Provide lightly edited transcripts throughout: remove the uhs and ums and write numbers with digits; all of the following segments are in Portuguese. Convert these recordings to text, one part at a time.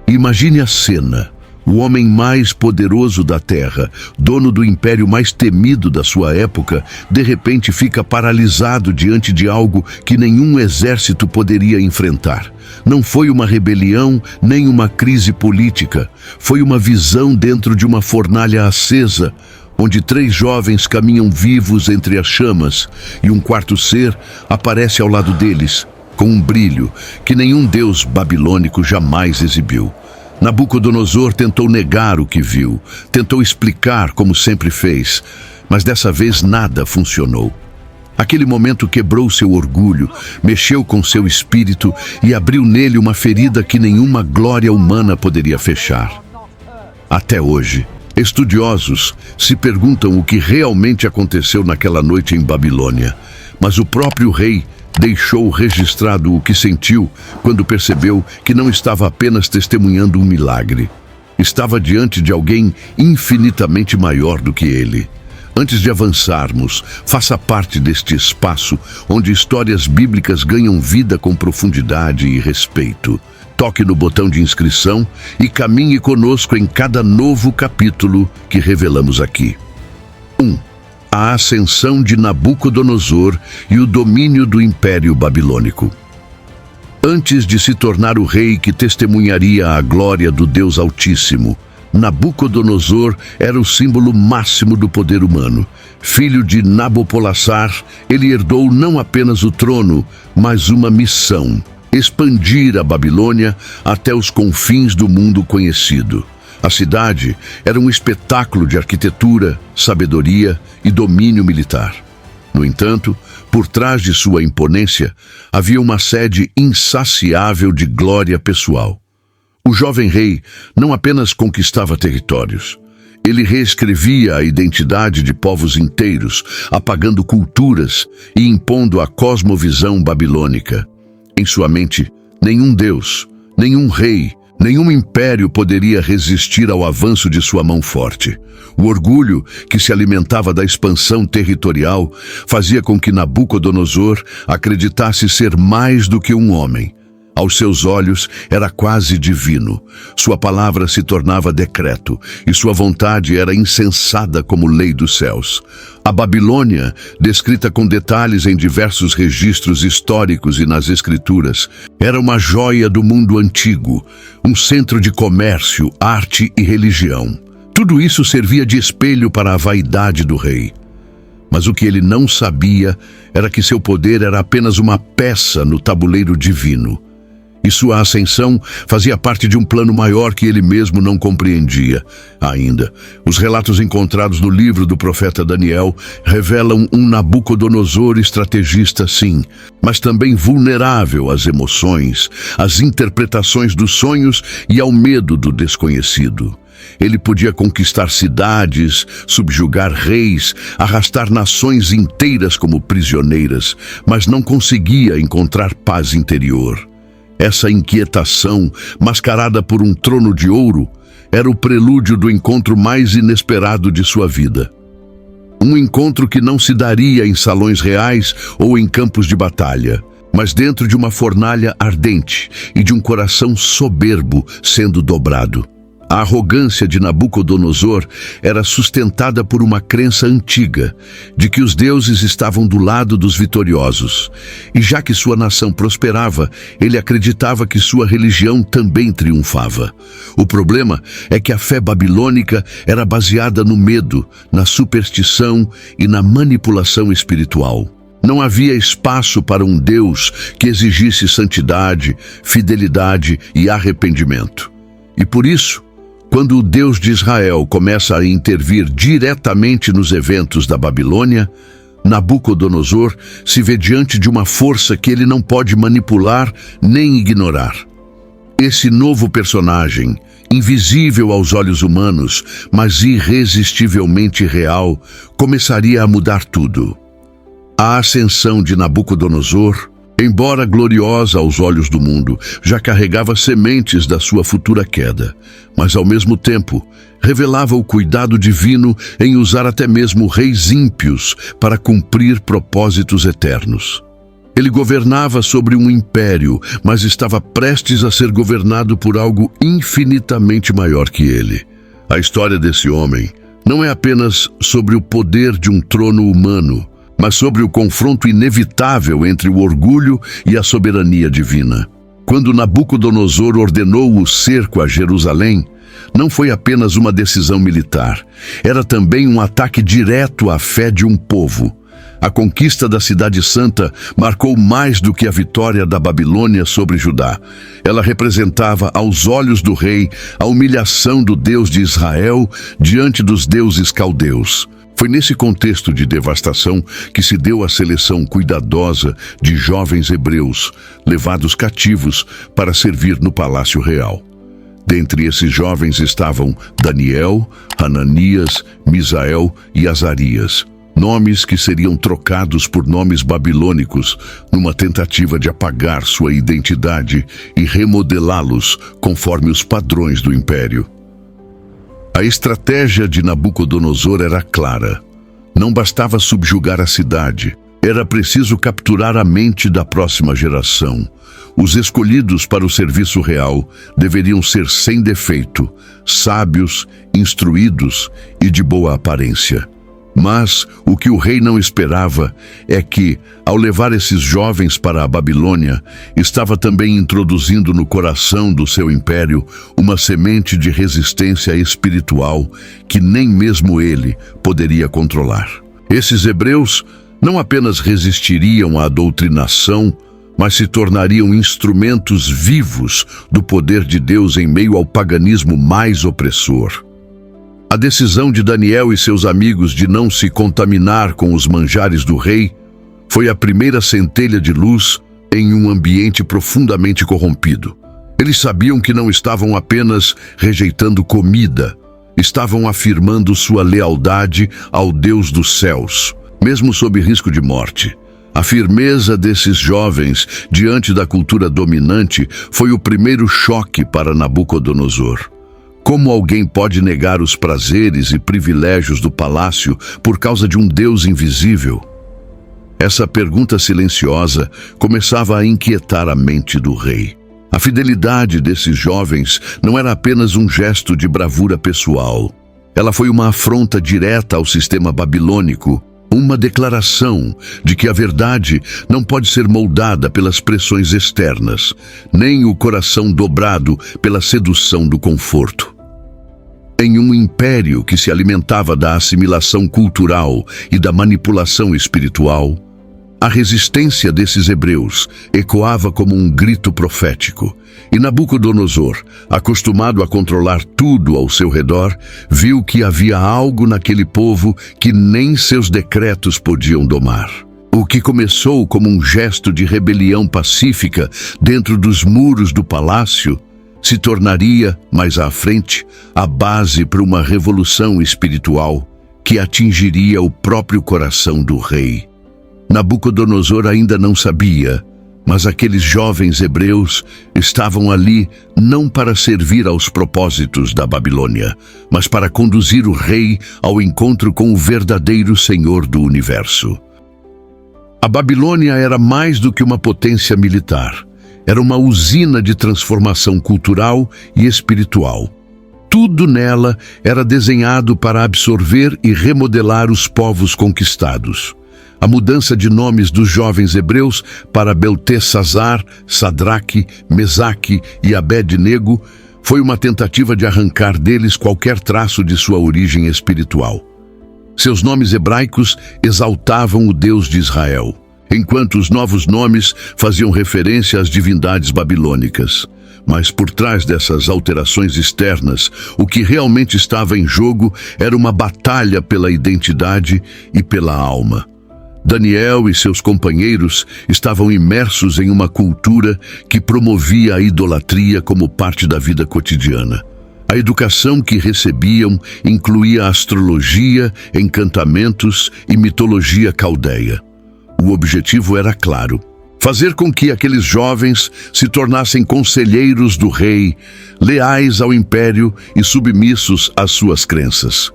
Imagine a cena. O homem mais poderoso da Terra, dono do império mais temido da sua época, de repente fica paralisado diante de algo que nenhum exército poderia enfrentar. Não foi uma rebelião, nem uma crise política. Foi uma visão dentro de uma fornalha acesa, onde 3 jovens caminham vivos entre as chamas, e um quarto ser aparece ao lado deles, com um brilho que nenhum deus babilônico jamais exibiu. Nabucodonosor tentou negar o que viu, tentou explicar como sempre fez, mas dessa vez nada funcionou. Aquele momento quebrou seu orgulho, mexeu com seu espírito e abriu nele uma ferida que nenhuma glória humana poderia fechar. Até hoje, estudiosos se perguntam o que realmente aconteceu naquela noite em Babilônia, mas o próprio rei deixou registrado o que sentiu quando percebeu que não estava apenas testemunhando um milagre. Estava diante de alguém infinitamente maior do que ele. Antes de avançarmos, faça parte deste espaço onde histórias bíblicas ganham vida com profundidade e respeito. Toque no botão de inscrição e caminhe conosco em cada novo capítulo que revelamos aqui. 1. A ascensão de Nabucodonosor e o domínio do Império Babilônico. Antes de se tornar o rei que testemunharia a glória do Deus Altíssimo, Nabucodonosor era o símbolo máximo do poder humano. Filho de Nabopolassar, ele herdou não apenas o trono, mas uma missão: expandir a Babilônia até os confins do mundo conhecido. A cidade era um espetáculo de arquitetura, sabedoria e domínio militar. No entanto, por trás de sua imponência, havia uma sede insaciável de glória pessoal. O jovem rei não apenas conquistava territórios. Ele reescrevia a identidade de povos inteiros, apagando culturas e impondo a cosmovisão babilônica. Em sua mente, nenhum deus, nenhum rei, nenhum império poderia resistir ao avanço de sua mão forte. O orgulho, que se alimentava da expansão territorial, fazia com que Nabucodonosor acreditasse ser mais do que um homem. Aos seus olhos, era quase divino. Sua palavra se tornava decreto, e sua vontade era insensada como lei dos céus. A Babilônia, descrita com detalhes em diversos registros históricos e nas escrituras, era uma joia do mundo antigo, um centro de comércio, arte e religião. Tudo isso servia de espelho para a vaidade do rei. Mas o que ele não sabia era que seu poder era apenas uma peça no tabuleiro divino. E sua ascensão fazia parte de um plano maior que ele mesmo não compreendia ainda. Os relatos encontrados no livro do profeta Daniel revelam um Nabucodonosor estrategista, sim, mas também vulnerável às emoções, às interpretações dos sonhos e ao medo do desconhecido. Ele podia conquistar cidades, subjugar reis, arrastar nações inteiras como prisioneiras, mas não conseguia encontrar paz interior. Essa inquietação, mascarada por um trono de ouro, era o prelúdio do encontro mais inesperado de sua vida. Um encontro que não se daria em salões reais ou em campos de batalha, mas dentro de uma fornalha ardente e de um coração soberbo sendo dobrado. A arrogância de Nabucodonosor era sustentada por uma crença antiga, de que os deuses estavam do lado dos vitoriosos. E já que sua nação prosperava, ele acreditava que sua religião também triunfava. O problema é que a fé babilônica era baseada no medo, na superstição e na manipulação espiritual. Não havia espaço para um Deus que exigisse santidade, fidelidade e arrependimento. E por isso, quando o Deus de Israel começa a intervir diretamente nos eventos da Babilônia, Nabucodonosor se vê diante de uma força que ele não pode manipular nem ignorar. Esse novo personagem, invisível aos olhos humanos, mas irresistivelmente real, começaria a mudar tudo. A ascensão de Nabucodonosor, embora gloriosa aos olhos do mundo, já carregava sementes da sua futura queda, mas ao mesmo tempo revelava o cuidado divino em usar até mesmo reis ímpios para cumprir propósitos eternos. Ele governava sobre um império, mas estava prestes a ser governado por algo infinitamente maior que ele. A história desse homem não é apenas sobre o poder de um trono humano, mas sobre o confronto inevitável entre o orgulho e a soberania divina. Quando Nabucodonosor ordenou o cerco a Jerusalém, não foi apenas uma decisão militar, era também um ataque direto à fé de um povo. A conquista da Cidade Santa marcou mais do que a vitória da Babilônia sobre Judá. Ela representava, aos olhos do rei, a humilhação do Deus de Israel diante dos deuses caldeus. Foi nesse contexto de devastação que se deu a seleção cuidadosa de jovens hebreus, levados cativos para servir no palácio real. Dentre esses jovens estavam Daniel, Hananias, Misael e Azarias. Nomes que seriam trocados por nomes babilônicos numa tentativa de apagar sua identidade e remodelá-los conforme os padrões do império. A estratégia de Nabucodonosor era clara. Não bastava subjugar a cidade, era preciso capturar a mente da próxima geração. Os escolhidos para o serviço real deveriam ser sem defeito, sábios, instruídos e de boa aparência. Mas o que o rei não esperava é que, ao levar esses jovens para a Babilônia, estava também introduzindo no coração do seu império uma semente de resistência espiritual que nem mesmo ele poderia controlar. Esses hebreus não apenas resistiriam à doutrinação, mas se tornariam instrumentos vivos do poder de Deus em meio ao paganismo mais opressor. A decisão de Daniel e seus amigos de não se contaminar com os manjares do rei foi a primeira centelha de luz em um ambiente profundamente corrompido. Eles sabiam que não estavam apenas rejeitando comida, estavam afirmando sua lealdade ao Deus dos céus, mesmo sob risco de morte. A firmeza desses jovens diante da cultura dominante foi o primeiro choque para Nabucodonosor. Como alguém pode negar os prazeres e privilégios do palácio por causa de um Deus invisível? Essa pergunta silenciosa começava a inquietar a mente do rei. A fidelidade desses jovens não era apenas um gesto de bravura pessoal. Ela foi uma afronta direta ao sistema babilônico, uma declaração de que a verdade não pode ser moldada pelas pressões externas, nem o coração dobrado pela sedução do conforto. Em um império que se alimentava da assimilação cultural e da manipulação espiritual, a resistência desses hebreus ecoava como um grito profético. E Nabucodonosor, acostumado a controlar tudo ao seu redor, viu que havia algo naquele povo que nem seus decretos podiam domar. O que começou como um gesto de rebelião pacífica dentro dos muros do palácio se tornaria, mais à frente, a base para uma revolução espiritual que atingiria o próprio coração do rei. Nabucodonosor ainda não sabia, mas aqueles jovens hebreus estavam ali não para servir aos propósitos da Babilônia, mas para conduzir o rei ao encontro com o verdadeiro Senhor do universo. A Babilônia era mais do que uma potência militar. Era uma usina de transformação cultural e espiritual. Tudo nela era desenhado para absorver e remodelar os povos conquistados. A mudança de nomes dos jovens hebreus para Beltesazar, Sadraque, Mesaque e Abed-nego foi uma tentativa de arrancar deles qualquer traço de sua origem espiritual. Seus nomes hebraicos exaltavam o Deus de Israel, enquanto os novos nomes faziam referência às divindades babilônicas. Mas por trás dessas alterações externas, o que realmente estava em jogo era uma batalha pela identidade e pela alma. Daniel e seus companheiros estavam imersos em uma cultura que promovia a idolatria como parte da vida cotidiana. A educação que recebiam incluía astrologia, encantamentos e mitologia caldeia. O objetivo era claro: fazer com que aqueles jovens se tornassem conselheiros do rei, leais ao império e submissos às suas crenças.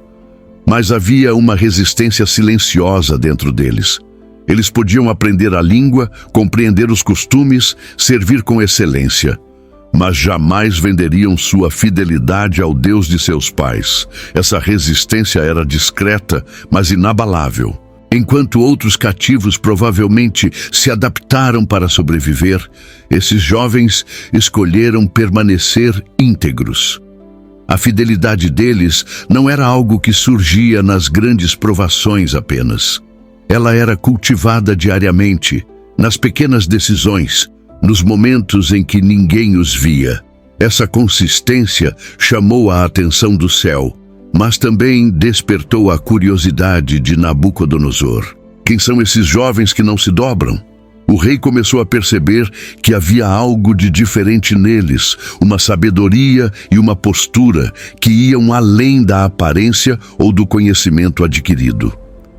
Mas havia uma resistência silenciosa dentro deles. Eles podiam aprender a língua, compreender os costumes, servir com excelência, mas jamais venderiam sua fidelidade ao Deus de seus pais. Essa resistência era discreta, mas inabalável. Enquanto outros cativos provavelmente se adaptaram para sobreviver, esses jovens escolheram permanecer íntegros. A fidelidade deles não era algo que surgia nas grandes provações apenas. Ela era cultivada diariamente, nas pequenas decisões, nos momentos em que ninguém os via. Essa consistência chamou a atenção do céu, mas também despertou a curiosidade de Nabucodonosor. Quem são esses jovens que não se dobram? O rei começou a perceber que havia algo de diferente neles, uma sabedoria e uma postura que iam além da aparência ou do conhecimento adquirido.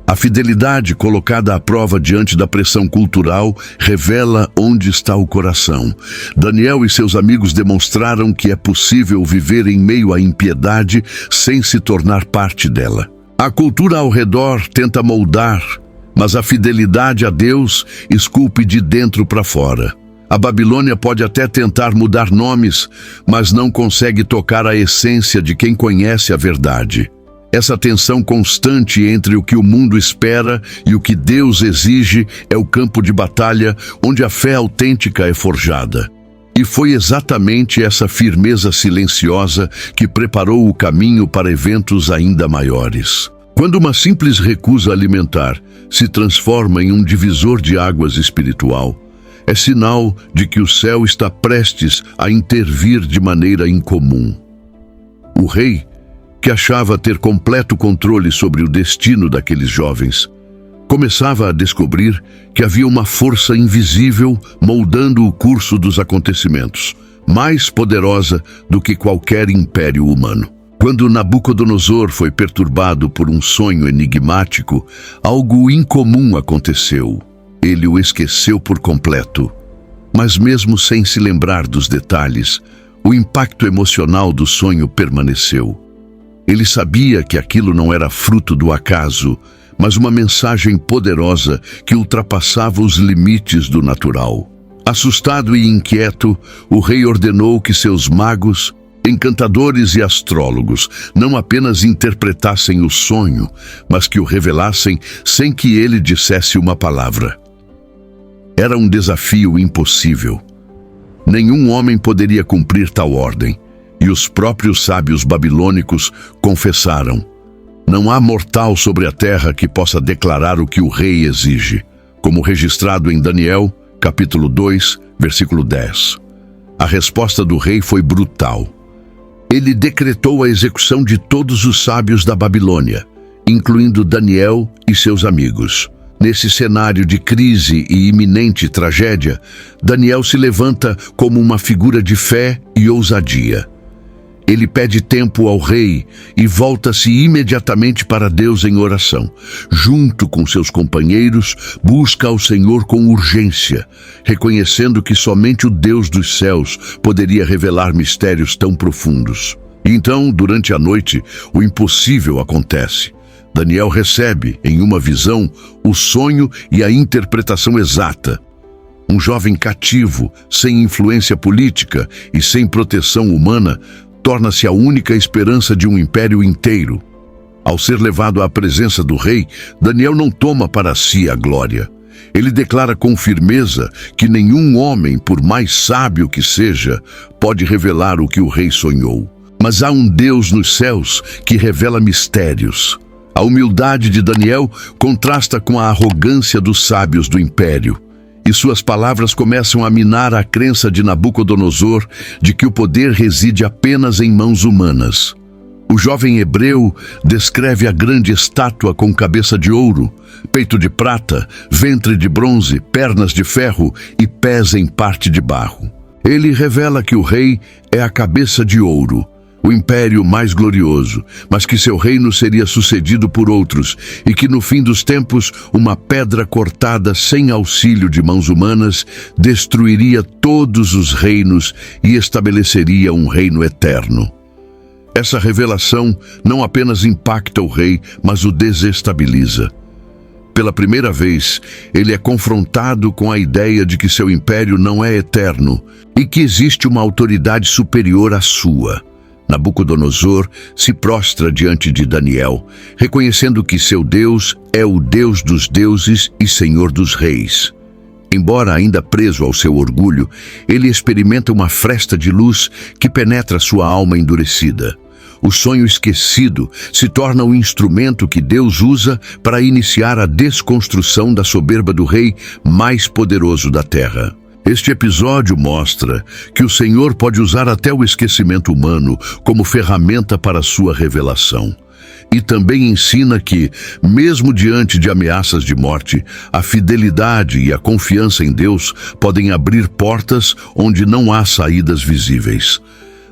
A fidelidade colocada à prova diante da pressão cultural revela onde está o coração. Daniel e seus amigos demonstraram que é possível viver em meio à impiedade sem se tornar parte dela. A cultura ao redor tenta moldar, mas a fidelidade a Deus esculpe de dentro para fora. A Babilônia pode até tentar mudar nomes, mas não consegue tocar a essência de quem conhece a verdade. Essa tensão constante entre o que o mundo espera e o que Deus exige é o campo de batalha onde a fé autêntica é forjada. E foi exatamente essa firmeza silenciosa que preparou o caminho para eventos ainda maiores. Quando uma simples recusa alimentar se transforma em um divisor de águas espiritual, é sinal de que o céu está prestes a intervir de maneira incomum. O rei, que achava ter completo controle sobre o destino daqueles jovens, começava a descobrir que havia uma força invisível moldando o curso dos acontecimentos, mais poderosa do que qualquer império humano. Quando Nabucodonosor foi perturbado por um sonho enigmático, algo incomum aconteceu. Ele o esqueceu por completo. Mas mesmo sem se lembrar dos detalhes, o impacto emocional do sonho permaneceu. Ele sabia que aquilo não era fruto do acaso, mas uma mensagem poderosa que ultrapassava os limites do natural. Assustado e inquieto, o rei ordenou que seus magos, encantadores e astrólogos não apenas interpretassem o sonho, mas que o revelassem sem que ele dissesse uma palavra. Era um desafio impossível. Nenhum homem poderia cumprir tal ordem. E os próprios sábios babilônicos confessaram: não há mortal sobre a terra que possa declarar o que o rei exige, como registrado em Daniel, capítulo 2, versículo 10. A resposta do rei foi brutal. Ele decretou a execução de todos os sábios da Babilônia, incluindo Daniel e seus amigos. Nesse cenário de crise e iminente tragédia, Daniel se levanta como uma figura de fé e ousadia. Ele pede tempo ao rei e volta-se imediatamente para Deus em oração. Junto com seus companheiros, busca ao Senhor com urgência, reconhecendo que somente o Deus dos céus poderia revelar mistérios tão profundos. Então, durante a noite, o impossível acontece. Daniel recebe, em uma visão, o sonho e a interpretação exata. Um jovem cativo, sem influência política e sem proteção humana, torna-se a única esperança de um império inteiro. Ao ser levado à presença do rei, Daniel não toma para si a glória. Ele declara com firmeza que nenhum homem, por mais sábio que seja, pode revelar o que o rei sonhou. Mas há um Deus nos céus que revela mistérios. A humildade de Daniel contrasta com a arrogância dos sábios do império. E suas palavras começam a minar a crença de Nabucodonosor de que o poder reside apenas em mãos humanas. O jovem hebreu descreve a grande estátua com cabeça de ouro, peito de prata, ventre de bronze, pernas de ferro e pés em parte de barro. Ele revela que o rei é a cabeça de ouro, o império mais glorioso, mas que seu reino seria sucedido por outros e que no fim dos tempos uma pedra cortada sem auxílio de mãos humanas destruiria todos os reinos e estabeleceria um reino eterno. Essa revelação não apenas impacta o rei, mas o desestabiliza. Pela primeira vez, ele é confrontado com a ideia de que seu império não é eterno e que existe uma autoridade superior à sua. Nabucodonosor se prostra diante de Daniel, reconhecendo que seu Deus é o Deus dos deuses e Senhor dos reis. Embora ainda preso ao seu orgulho, ele experimenta uma fresta de luz que penetra sua alma endurecida. O sonho esquecido se torna o instrumento que Deus usa para iniciar a desconstrução da soberba do rei mais poderoso da terra. Este episódio mostra que o Senhor pode usar até o esquecimento humano como ferramenta para sua revelação. E também ensina que, mesmo diante de ameaças de morte, a fidelidade e a confiança em Deus podem abrir portas onde não há saídas visíveis.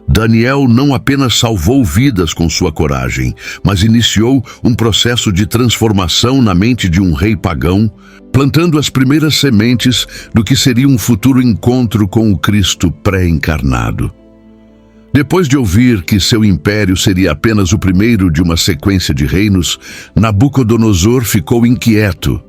Daniel não apenas salvou vidas com sua coragem, mas iniciou um processo de transformação na mente de um rei pagão, plantando as primeiras sementes do que seria um futuro encontro com o Cristo pré-encarnado. Depois de ouvir que seu império seria apenas o primeiro de uma sequência de reinos, Nabucodonosor ficou inquieto.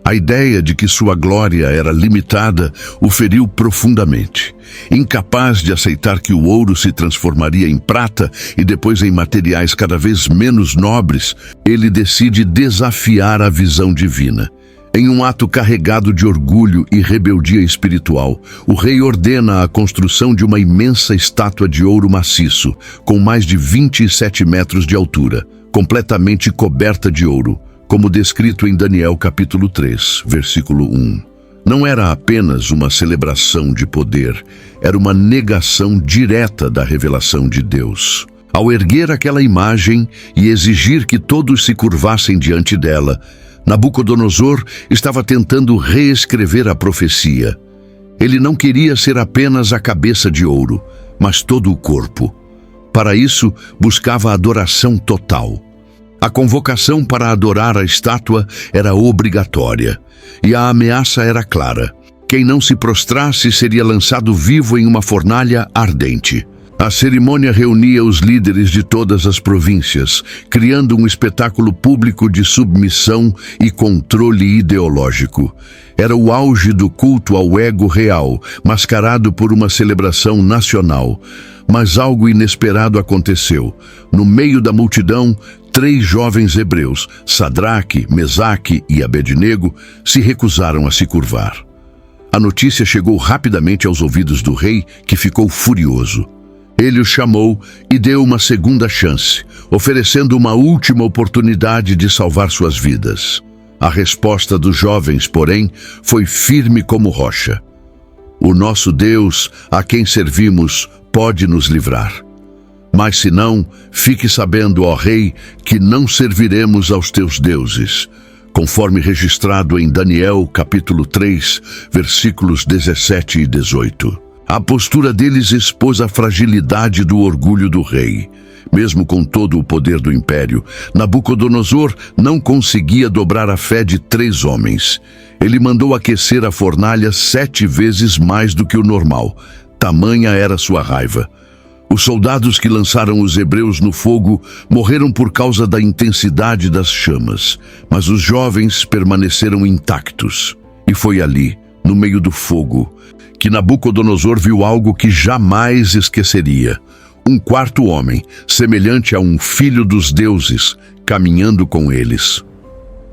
A ideia de que sua glória era limitada o feriu profundamente. Incapaz de aceitar que o ouro se transformaria em prata e depois em materiais cada vez menos nobres, ele decide desafiar a visão divina. Em um ato carregado de orgulho e rebeldia espiritual, o rei ordena a construção de uma imensa estátua de ouro maciço, com mais de 27 metros de altura, completamente coberta de ouro, como descrito em Daniel capítulo 3, versículo 1. Não era apenas uma celebração de poder, era uma negação direta da revelação de Deus. Ao erguer aquela imagem e exigir que todos se curvassem diante dela, Nabucodonosor estava tentando reescrever a profecia. Ele não queria ser apenas a cabeça de ouro, mas todo o corpo. Para isso, buscava adoração total. A convocação para adorar a estátua era obrigatória, e a ameaça era clara. Quem não se prostrasse seria lançado vivo em uma fornalha ardente. A cerimônia reunia os líderes de todas as províncias, criando um espetáculo público de submissão e controle ideológico. Era o auge do culto ao ego real, mascarado por uma celebração nacional. Mas algo inesperado aconteceu. No meio da multidão, 3 jovens hebreus, Sadraque, Mesaque e Abednego, se recusaram a se curvar. A notícia chegou rapidamente aos ouvidos do rei, que ficou furioso. Ele os chamou e deu uma segunda chance, oferecendo uma última oportunidade de salvar suas vidas. A resposta dos jovens, porém, foi firme como rocha. O nosso Deus, a quem servimos, pode nos livrar. Mas se não, fique sabendo, ó rei, que não serviremos aos teus deuses, conforme registrado em Daniel capítulo 3, versículos 17 e 18. A postura deles expôs a fragilidade do orgulho do rei. Mesmo com todo o poder do império, Nabucodonosor não conseguia dobrar a fé de 3 homens. Ele mandou aquecer a fornalha 7 vezes mais do que o normal. Tamanha era sua raiva. Os soldados que lançaram os hebreus no fogo morreram por causa da intensidade das chamas, mas os jovens permaneceram intactos. E foi ali, no meio do fogo, que Nabucodonosor viu algo que jamais esqueceria. Um 4º homem, semelhante a um filho dos deuses, caminhando com eles.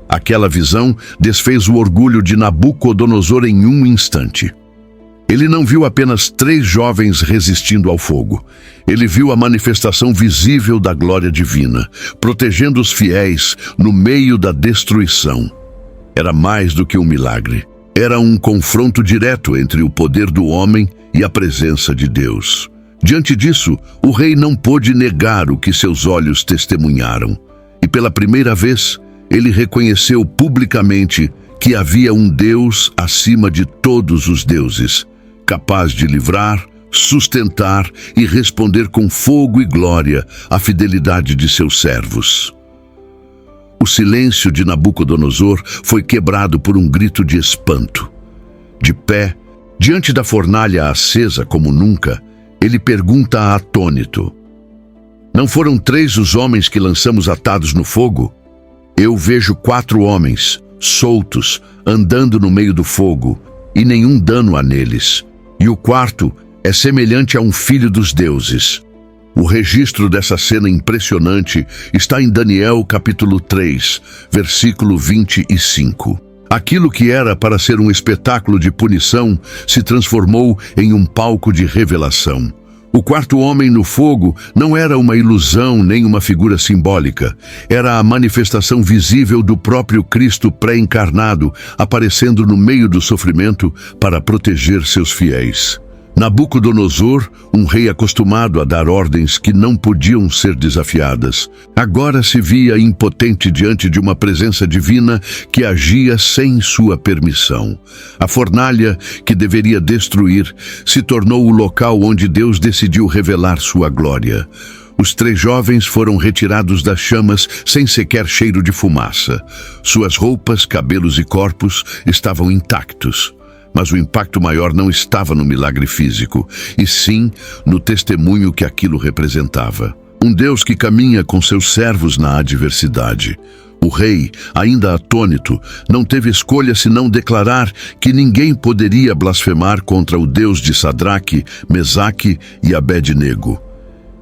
Aquela visão desfez o orgulho de Nabucodonosor em um instante. Ele não viu apenas 3 jovens resistindo ao fogo. Ele viu a manifestação visível da glória divina, protegendo os fiéis no meio da destruição. Era mais do que um milagre. Era um confronto direto entre o poder do homem e a presença de Deus. Diante disso, o rei não pôde negar o que seus olhos testemunharam. E pela primeira vez, ele reconheceu publicamente que havia um Deus acima de todos os deuses, capaz de livrar, sustentar e responder com fogo e glória à fidelidade de seus servos. O silêncio de Nabucodonosor foi quebrado por um grito de espanto. De pé, diante da fornalha acesa como nunca, ele pergunta atônito: "Não foram 3 os homens que lançamos atados no fogo? Eu vejo 4 homens, soltos, andando no meio do fogo, e nenhum dano há neles. E o quarto é semelhante a um filho dos deuses. O registro dessa cena impressionante está em Daniel capítulo 3, versículo 25. Aquilo que era para ser um espetáculo de punição se transformou em um palco de revelação. O quarto homem no fogo não era uma ilusão nem uma figura simbólica. Era a manifestação visível do próprio Cristo pré-encarnado, aparecendo no meio do sofrimento para proteger seus fiéis. Nabucodonosor, um rei acostumado a dar ordens que não podiam ser desafiadas, agora se via impotente diante de uma presença divina que agia sem sua permissão. A fornalha, que deveria destruir, se tornou o local onde Deus decidiu revelar sua glória. Os 3 jovens foram retirados das chamas sem sequer cheiro de fumaça. Suas roupas, cabelos e corpos estavam intactos. Mas o impacto maior não estava no milagre físico, e sim no testemunho que aquilo representava. Um Deus que caminha com seus servos na adversidade. O rei, ainda atônito, não teve escolha senão declarar que ninguém poderia blasfemar contra o Deus de Sadraque, Mesaque e Abed-nego.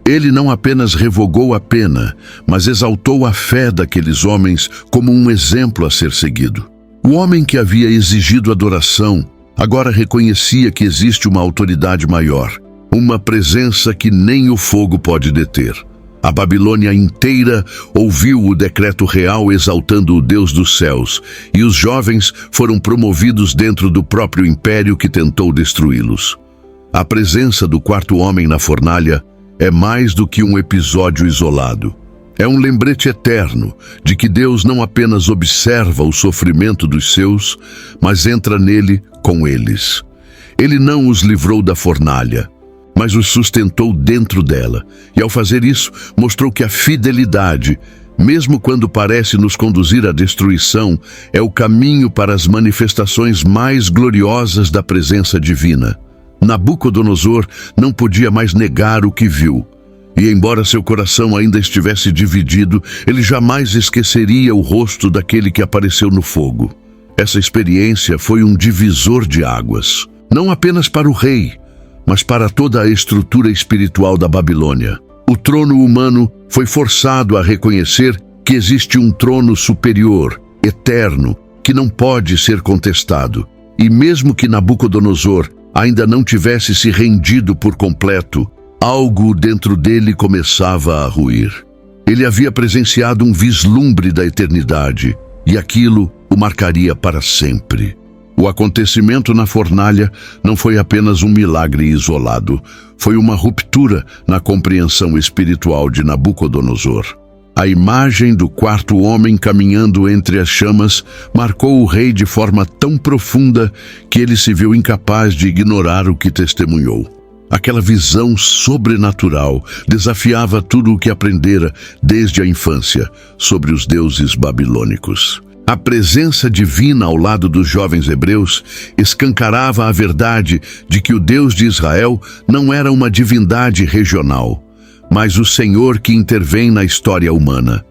Ele não apenas revogou a pena, mas exaltou a fé daqueles homens como um exemplo a ser seguido. O homem que havia exigido adoração agora reconhecia que existe uma autoridade maior, uma presença que nem o fogo pode deter. A Babilônia inteira ouviu o decreto real exaltando o Deus dos céus, e os jovens foram promovidos dentro do próprio império que tentou destruí-los. A presença do quarto homem na fornalha é mais do que um episódio isolado. É um lembrete eterno de que Deus não apenas observa o sofrimento dos seus, mas entra nele com eles. Ele não os livrou da fornalha, mas os sustentou dentro dela. E ao fazer isso, mostrou que a fidelidade, mesmo quando parece nos conduzir à destruição, é o caminho para as manifestações mais gloriosas da presença divina. Nabucodonosor não podia mais negar o que viu. E embora seu coração ainda estivesse dividido, ele jamais esqueceria o rosto daquele que apareceu no fogo. Essa experiência foi um divisor de águas, não apenas para o rei, mas para toda a estrutura espiritual da Babilônia. O trono humano foi forçado a reconhecer que existe um trono superior, eterno, que não pode ser contestado. E mesmo que Nabucodonosor ainda não tivesse se rendido por completo, algo dentro dele começava a ruir. Ele havia presenciado um vislumbre da eternidade, e aquilo o marcaria para sempre. O acontecimento na fornalha não foi apenas um milagre isolado, foi uma ruptura na compreensão espiritual de Nabucodonosor. A imagem do quarto homem caminhando entre as chamas marcou o rei de forma tão profunda que ele se viu incapaz de ignorar o que testemunhou. Aquela visão sobrenatural desafiava tudo o que aprendera desde a infância sobre os deuses babilônicos. A presença divina ao lado dos jovens hebreus escancarava a verdade de que o Deus de Israel não era uma divindade regional, mas o Senhor que intervém na história humana.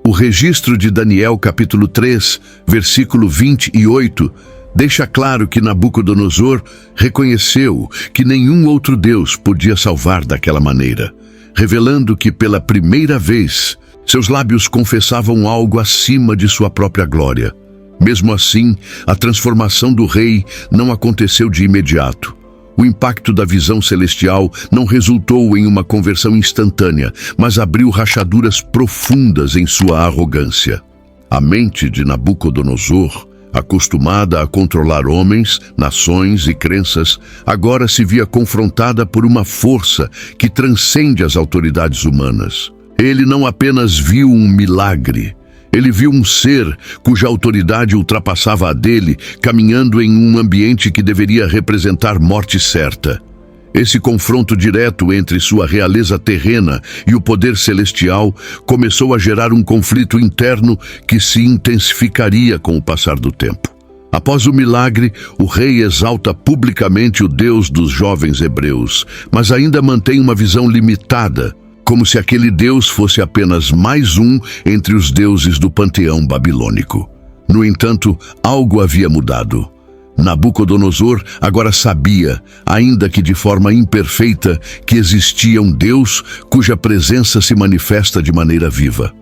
O registro de Daniel capítulo 3, versículo 28, deixa claro que Nabucodonosor reconheceu que nenhum outro Deus podia salvar daquela maneira, revelando que pela primeira vez seus lábios confessavam algo acima de sua própria glória. Mesmo assim, a transformação do rei não aconteceu de imediato. O impacto da visão celestial não resultou em uma conversão instantânea, mas abriu rachaduras profundas em sua arrogância. A mente de Nabucodonosor, acostumada a controlar homens, nações e crenças, agora se via confrontada por uma força que transcende as autoridades humanas. Ele não apenas viu um milagre, ele viu um ser cuja autoridade ultrapassava a dele, caminhando em um ambiente que deveria representar morte certa. Esse confronto direto entre sua realeza terrena e o poder celestial começou a gerar um conflito interno que se intensificaria com o passar do tempo. Após o milagre, o rei exalta publicamente o Deus dos jovens hebreus, mas ainda mantém uma visão limitada, como se aquele Deus fosse apenas mais um entre os deuses do panteão babilônico. No entanto, algo havia mudado. Nabucodonosor agora sabia, ainda que de forma imperfeita, que existia um Deus cuja presença se manifesta de maneira viva.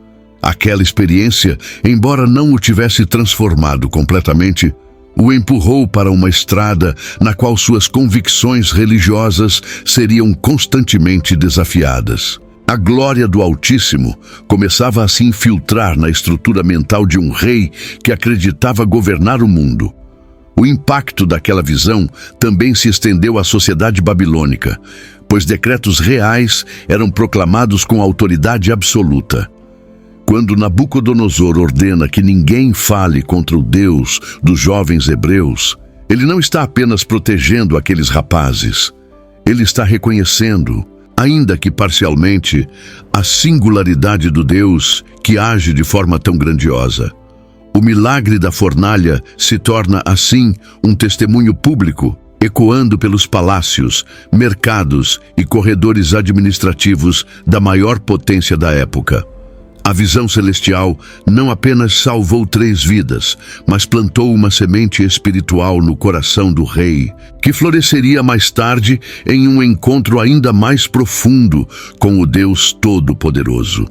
Aquela experiência, embora não o tivesse transformado completamente, o empurrou para uma estrada na qual suas convicções religiosas seriam constantemente desafiadas. A glória do Altíssimo começava a se infiltrar na estrutura mental de um rei que acreditava governar o mundo. O impacto daquela visão também se estendeu à sociedade babilônica, pois decretos reais eram proclamados com autoridade absoluta. Quando Nabucodonosor ordena que ninguém fale contra o Deus dos jovens hebreus, ele não está apenas protegendo aqueles rapazes. Ele está reconhecendo, ainda que parcialmente, a singularidade do Deus que age de forma tão grandiosa. O milagre da fornalha se torna, assim, um testemunho público, ecoando pelos palácios, mercados e corredores administrativos da maior potência da época. A visão celestial não apenas salvou 3 vidas, mas plantou uma semente espiritual no coração do rei, que floresceria mais tarde em um encontro ainda mais profundo com o Deus Todo-Poderoso.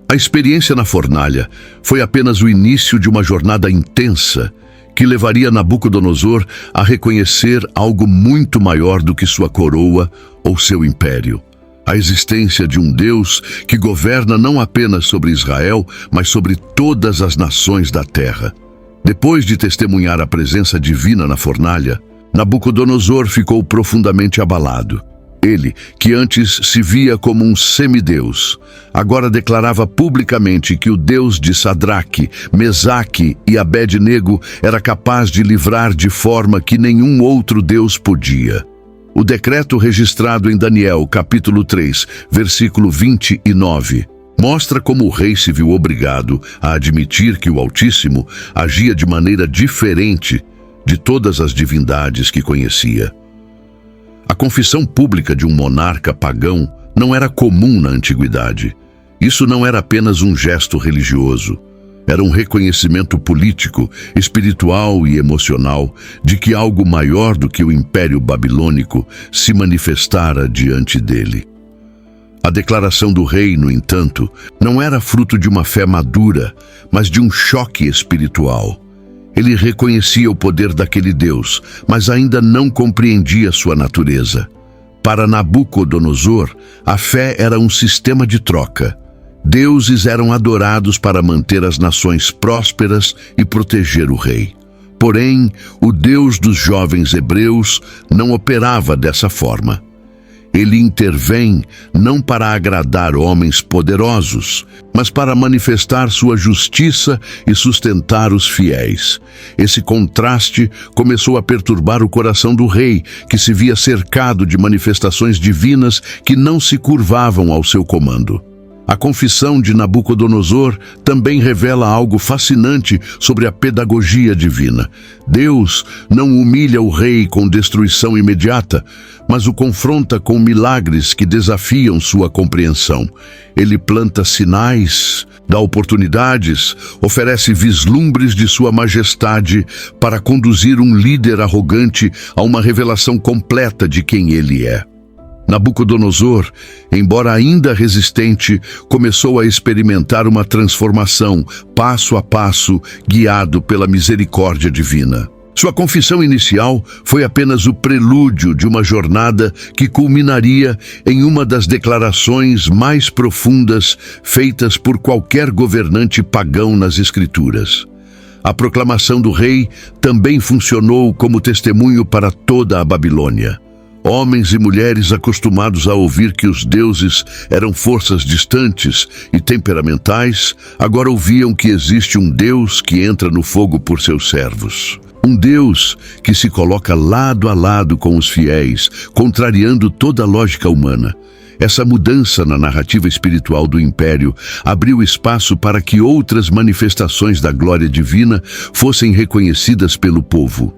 A experiência na fornalha foi apenas o início de uma jornada intensa que levaria Nabucodonosor a reconhecer algo muito maior do que sua coroa ou seu império. A existência de um Deus que governa não apenas sobre Israel, mas sobre todas as nações da terra. Depois de testemunhar a presença divina na fornalha, Nabucodonosor ficou profundamente abalado. Ele, que antes se via como um semideus, agora declarava publicamente que o Deus de Sadraque, Mesaque e Abed-nego era capaz de livrar de forma que nenhum outro Deus podia. O decreto registrado em Daniel, capítulo 3, versículo 29, mostra como o rei se viu obrigado a admitir que o Altíssimo agia de maneira diferente de todas as divindades que conhecia. A confissão pública de um monarca pagão não era comum na antiguidade. Isso não era apenas um gesto religioso. Era um reconhecimento político, espiritual e emocional de que algo maior do que o Império Babilônico se manifestara diante dele. A declaração do rei, no entanto, não era fruto de uma fé madura, mas de um choque espiritual. Ele reconhecia o poder daquele Deus, mas ainda não compreendia sua natureza. Para Nabucodonosor, a fé era um sistema de troca. Deuses eram adorados para manter as nações prósperas e proteger o rei. Porém, o Deus dos jovens hebreus não operava dessa forma. Ele intervém não para agradar homens poderosos, mas para manifestar sua justiça e sustentar os fiéis. Esse contraste começou a perturbar o coração do rei, que se via cercado de manifestações divinas que não se curvavam ao seu comando. A confissão de Nabucodonosor também revela algo fascinante sobre a pedagogia divina. Deus não humilha o rei com destruição imediata, mas o confronta com milagres que desafiam sua compreensão. Ele planta sinais, dá oportunidades, oferece vislumbres de sua majestade para conduzir um líder arrogante a uma revelação completa de quem ele é. Nabucodonosor, embora ainda resistente, começou a experimentar uma transformação, passo a passo, guiado pela misericórdia divina. Sua confissão inicial foi apenas o prelúdio de uma jornada que culminaria em uma das declarações mais profundas feitas por qualquer governante pagão nas Escrituras. A proclamação do rei também funcionou como testemunho para toda a Babilônia. Homens e mulheres acostumados a ouvir que os deuses eram forças distantes e temperamentais, agora ouviam que existe um Deus que entra no fogo por seus servos. Um Deus que se coloca lado a lado com os fiéis, contrariando toda a lógica humana. Essa mudança na narrativa espiritual do Império abriu espaço para que outras manifestações da glória divina fossem reconhecidas pelo povo.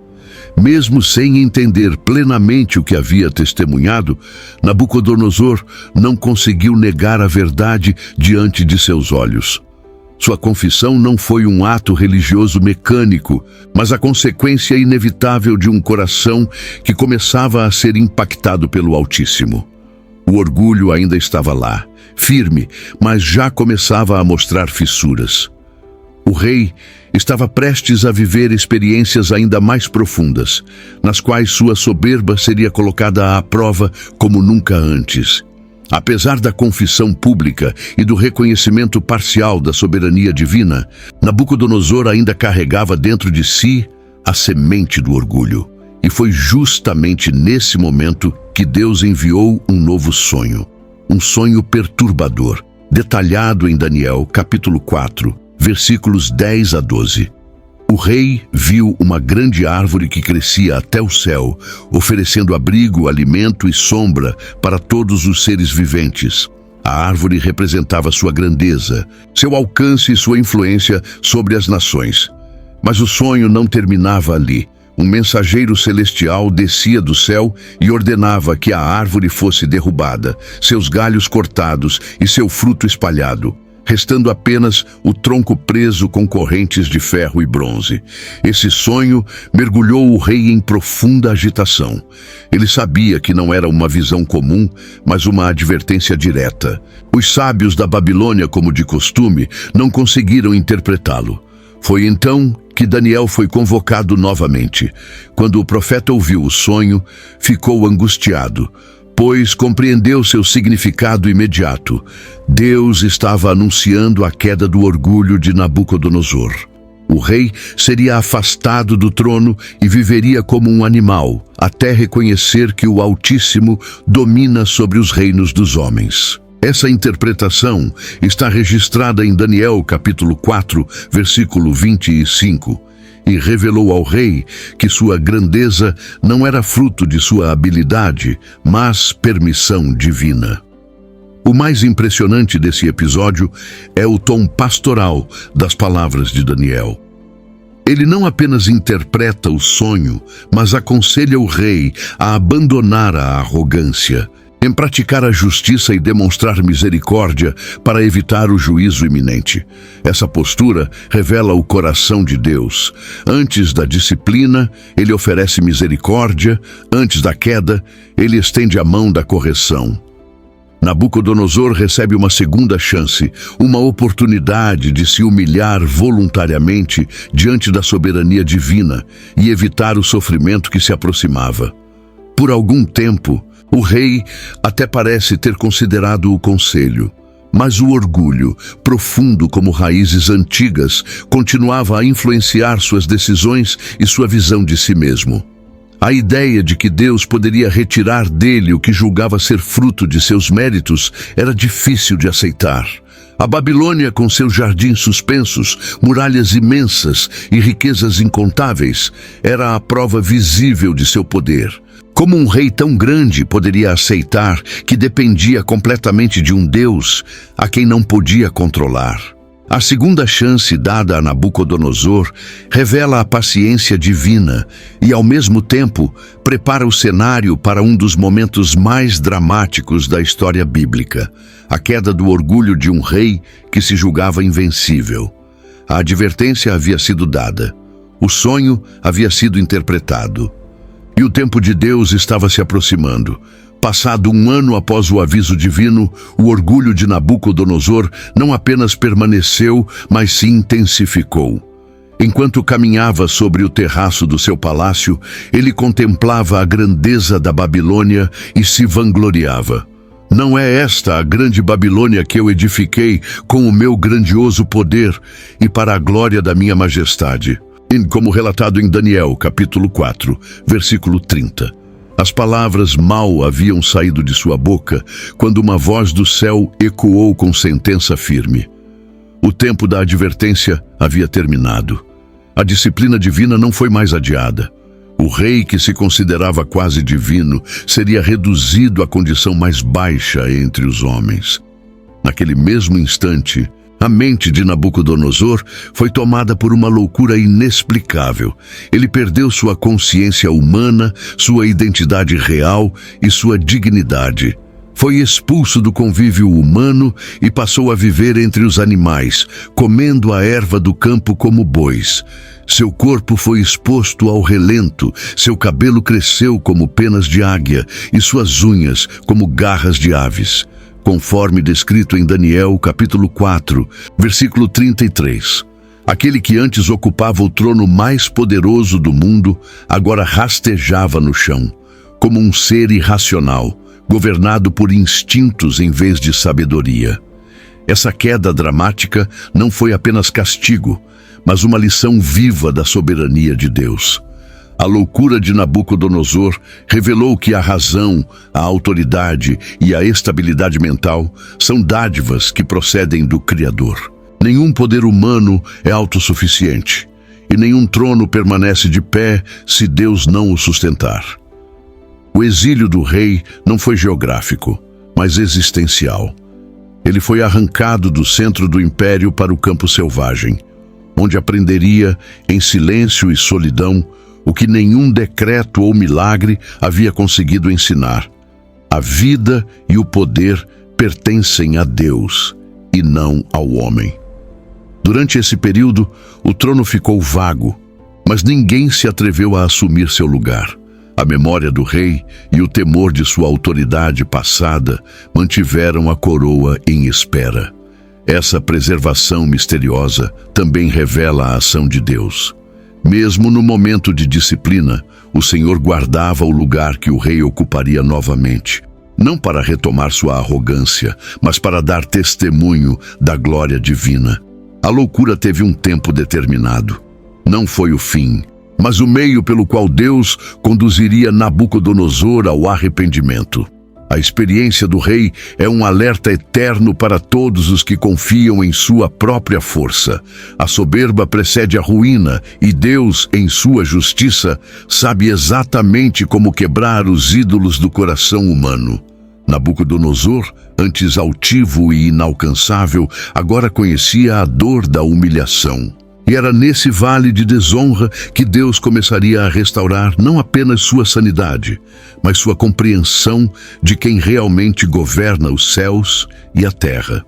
Mesmo sem entender plenamente o que havia testemunhado, Nabucodonosor não conseguiu negar a verdade diante de seus olhos. Sua confissão não foi um ato religioso mecânico, mas a consequência inevitável de um coração que começava a ser impactado pelo Altíssimo. O orgulho ainda estava lá, firme, mas já começava a mostrar fissuras. O rei estava prestes a viver experiências ainda mais profundas, nas quais sua soberba seria colocada à prova como nunca antes. Apesar da confissão pública e do reconhecimento parcial da soberania divina, Nabucodonosor ainda carregava dentro de si a semente do orgulho. E foi justamente nesse momento que Deus enviou um novo sonho. Um sonho perturbador, detalhado em Daniel, capítulo 4, versículos 10 a 12. O rei viu uma grande árvore que crescia até o céu, oferecendo abrigo, alimento e sombra para todos os seres viventes. A árvore representava sua grandeza, seu alcance e sua influência sobre as nações. Mas o sonho não terminava ali. Um mensageiro celestial descia do céu e ordenava que a árvore fosse derrubada, seus galhos cortados e seu fruto espalhado, restando apenas o tronco preso com correntes de ferro e bronze. Esse sonho mergulhou o rei em profunda agitação. Ele sabia que não era uma visão comum, mas uma advertência direta. Os sábios da Babilônia, como de costume, não conseguiram interpretá-lo. Foi então que Daniel foi convocado novamente. Quando o profeta ouviu o sonho, ficou angustiado, pois compreendeu seu significado imediato. Deus estava anunciando a queda do orgulho de Nabucodonosor. O rei seria afastado do trono e viveria como um animal, até reconhecer que o Altíssimo domina sobre os reinos dos homens. Essa interpretação está registrada em Daniel capítulo 4, versículo 25, e revelou ao rei que sua grandeza não era fruto de sua habilidade, mas permissão divina. O mais impressionante desse episódio é o tom pastoral das palavras de Daniel. Ele não apenas interpreta o sonho, mas aconselha o rei a abandonar a arrogância, em praticar a justiça e demonstrar misericórdia para evitar o juízo iminente. Essa postura revela o coração de Deus. Antes da disciplina, ele oferece misericórdia. Antes da queda, ele estende a mão da correção. Nabucodonosor recebe uma segunda chance, uma oportunidade de se humilhar voluntariamente diante da soberania divina e evitar o sofrimento que se aproximava. Por algum tempo, o rei até parece ter considerado o conselho, mas o orgulho, profundo como raízes antigas, continuava a influenciar suas decisões e sua visão de si mesmo. A ideia de que Deus poderia retirar dele o que julgava ser fruto de seus méritos era difícil de aceitar. A Babilônia, com seus jardins suspensos, muralhas imensas e riquezas incontáveis, era a prova visível de seu poder. Como um rei tão grande poderia aceitar que dependia completamente de um Deus a quem não podia controlar? A segunda chance dada a Nabucodonosor revela a paciência divina e, ao mesmo tempo, prepara o cenário para um dos momentos mais dramáticos da história bíblica: a queda do orgulho de um rei que se julgava invencível. A advertência havia sido dada, o sonho havia sido interpretado, e o tempo de Deus estava se aproximando. Passado um ano após o aviso divino, o orgulho de Nabucodonosor não apenas permaneceu, mas se intensificou. Enquanto caminhava sobre o terraço do seu palácio, ele contemplava a grandeza da Babilônia e se vangloriava. Não é esta a grande Babilônia que eu edifiquei com o meu grandioso poder e para a glória da minha majestade? Como relatado em Daniel, capítulo 4, versículo 30. As palavras mal haviam saído de sua boca quando uma voz do céu ecoou com sentença firme. O tempo da advertência havia terminado. A disciplina divina não foi mais adiada. O rei, que se considerava quase divino, seria reduzido à condição mais baixa entre os homens. Naquele mesmo instante, a mente de Nabucodonosor foi tomada por uma loucura inexplicável. Ele perdeu sua consciência humana, sua identidade real e sua dignidade. Foi expulso do convívio humano e passou a viver entre os animais, comendo a erva do campo como bois. Seu corpo foi exposto ao relento, seu cabelo cresceu como penas de águia e suas unhas como garras de aves, conforme descrito em Daniel capítulo 4, versículo 33. Aquele que antes ocupava o trono mais poderoso do mundo, agora rastejava no chão, como um ser irracional, governado por instintos em vez de sabedoria. Essa queda dramática não foi apenas castigo, mas uma lição viva da soberania de Deus. A loucura de Nabucodonosor revelou que a razão, a autoridade e a estabilidade mental são dádivas que procedem do Criador. Nenhum poder humano é autossuficiente, e nenhum trono permanece de pé se Deus não o sustentar. O exílio do rei não foi geográfico, mas existencial. Ele foi arrancado do centro do império para o campo selvagem, onde aprenderia, em silêncio e solidão, o que nenhum decreto ou milagre havia conseguido ensinar. A vida e o poder pertencem a Deus e não ao homem. Durante esse período, o trono ficou vago, mas ninguém se atreveu a assumir seu lugar. A memória do rei e o temor de sua autoridade passada mantiveram a coroa em espera. Essa preservação misteriosa também revela a ação de Deus. Mesmo no momento de disciplina, o Senhor guardava o lugar que o rei ocuparia novamente, não para retomar sua arrogância, mas para dar testemunho da glória divina. A loucura teve um tempo determinado. Não foi o fim, mas o meio pelo qual Deus conduziria Nabucodonosor ao arrependimento. A experiência do rei é um alerta eterno para todos os que confiam em sua própria força. A soberba precede a ruína e Deus, em sua justiça, sabe exatamente como quebrar os ídolos do coração humano. Nabucodonosor, antes altivo e inalcançável, agora conhecia a dor da humilhação. E era nesse vale de desonra que Deus começaria a restaurar não apenas sua sanidade, mas sua compreensão de quem realmente governa os céus e a terra.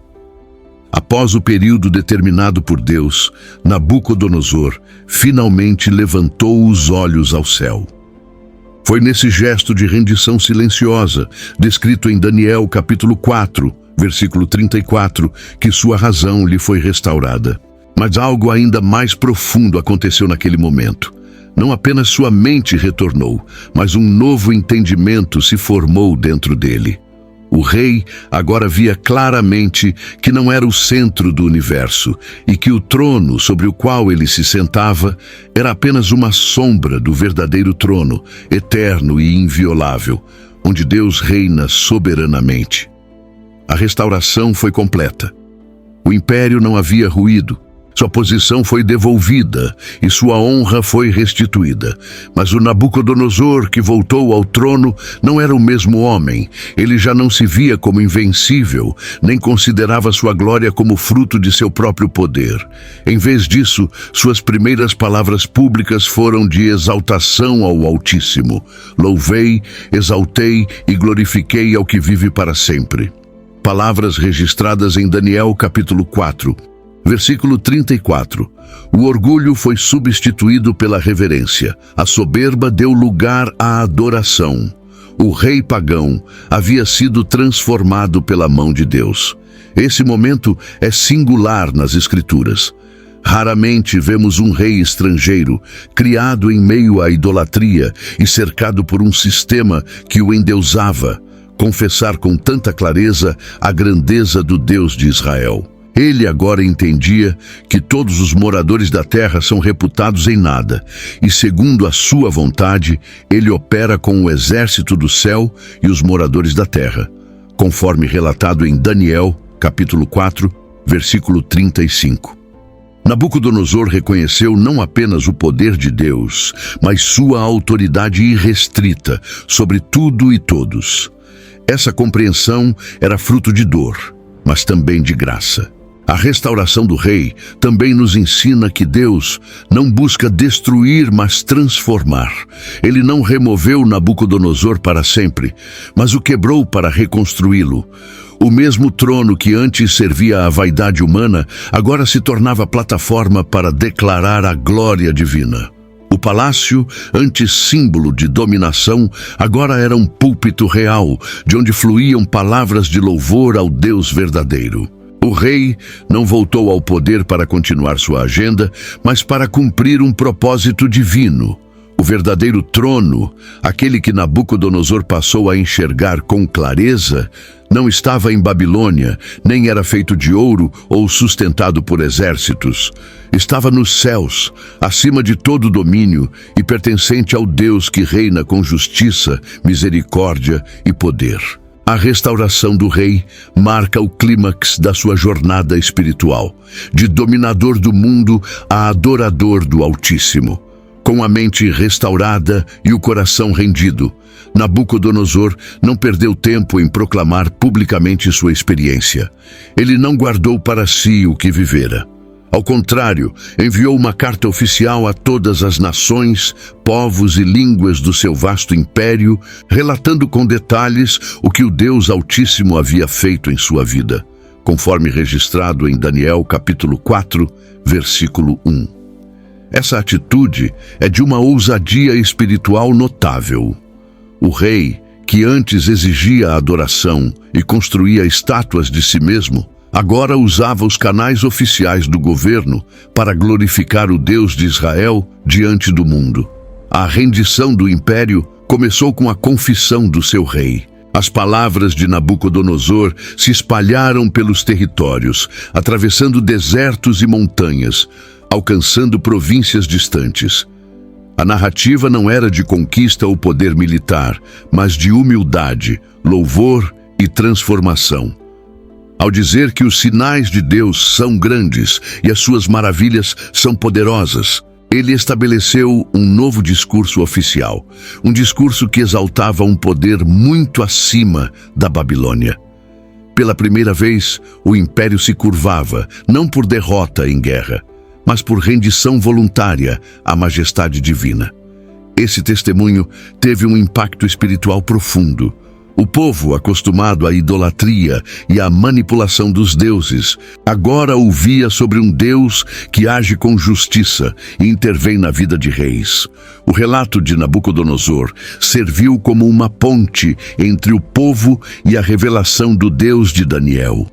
Após o período determinado por Deus, Nabucodonosor finalmente levantou os olhos ao céu. Foi nesse gesto de rendição silenciosa, descrito em Daniel capítulo 4, versículo 34, que sua razão lhe foi restaurada. Mas algo ainda mais profundo aconteceu naquele momento. Não apenas sua mente retornou, mas um novo entendimento se formou dentro dele. O rei agora via claramente que não era o centro do universo e que o trono sobre o qual ele se sentava era apenas uma sombra do verdadeiro trono, eterno e inviolável, onde Deus reina soberanamente. A restauração foi completa. O império não havia ruído. Sua posição foi devolvida e sua honra foi restituída. Mas o Nabucodonosor que voltou ao trono não era o mesmo homem. Ele já não se via como invencível, nem considerava sua glória como fruto de seu próprio poder. Em vez disso, suas primeiras palavras públicas foram de exaltação ao Altíssimo. Louvei, exaltei e glorifiquei ao que vive para sempre. Palavras registradas em Daniel capítulo 4. Versículo 34. O orgulho foi substituído pela reverência. A soberba deu lugar à adoração. O rei pagão havia sido transformado pela mão de Deus. Esse momento é singular nas Escrituras. Raramente vemos um rei estrangeiro, criado em meio à idolatria e cercado por um sistema que o endeusava, confessar com tanta clareza a grandeza do Deus de Israel. Ele agora entendia que todos os moradores da terra são reputados em nada, e segundo a sua vontade, ele opera com o exército do céu e os moradores da terra, conforme relatado em Daniel, capítulo 4, versículo 35. Nabucodonosor reconheceu não apenas o poder de Deus, mas sua autoridade irrestrita sobre tudo e todos. Essa compreensão era fruto de dor, mas também de graça. A restauração do rei também nos ensina que Deus não busca destruir, mas transformar. Ele não removeu Nabucodonosor para sempre, mas o quebrou para reconstruí-lo. O mesmo trono que antes servia à vaidade humana, agora se tornava plataforma para declarar a glória divina. O palácio, antes símbolo de dominação, agora era um púlpito real, de onde fluíam palavras de louvor ao Deus verdadeiro. O rei não voltou ao poder para continuar sua agenda, mas para cumprir um propósito divino. O verdadeiro trono, aquele que Nabucodonosor passou a enxergar com clareza, não estava em Babilônia, nem era feito de ouro ou sustentado por exércitos. Estava nos céus, acima de todo domínio e pertencente ao Deus que reina com justiça, misericórdia e poder. A restauração do rei marca o clímax da sua jornada espiritual, de dominador do mundo a adorador do Altíssimo. Com a mente restaurada e o coração rendido, Nabucodonosor não perdeu tempo em proclamar publicamente sua experiência. Ele não guardou para si o que vivera. Ao contrário, enviou uma carta oficial a todas as nações, povos e línguas do seu vasto império, relatando com detalhes o que o Deus Altíssimo havia feito em sua vida, conforme registrado em Daniel capítulo 4, versículo 1. Essa atitude é de uma ousadia espiritual notável. O rei, que antes exigia a adoração e construía estátuas de si mesmo, agora usava os canais oficiais do governo para glorificar o Deus de Israel diante do mundo. A rendição do império começou com a confissão do seu rei. As palavras de Nabucodonosor se espalharam pelos territórios, atravessando desertos e montanhas, alcançando províncias distantes. A narrativa não era de conquista ou poder militar, mas de humildade, louvor e transformação. Ao dizer que os sinais de Deus são grandes e as suas maravilhas são poderosas, ele estabeleceu um novo discurso oficial, um discurso que exaltava um poder muito acima da Babilônia. Pela primeira vez, o império se curvava, não por derrota em guerra, mas por rendição voluntária à majestade divina. Esse testemunho teve um impacto espiritual profundo. O povo, acostumado à idolatria e à manipulação dos deuses, agora ouvia sobre um Deus que age com justiça e intervém na vida de reis. O relato de Nabucodonosor serviu como uma ponte entre o povo e a revelação do Deus de Daniel.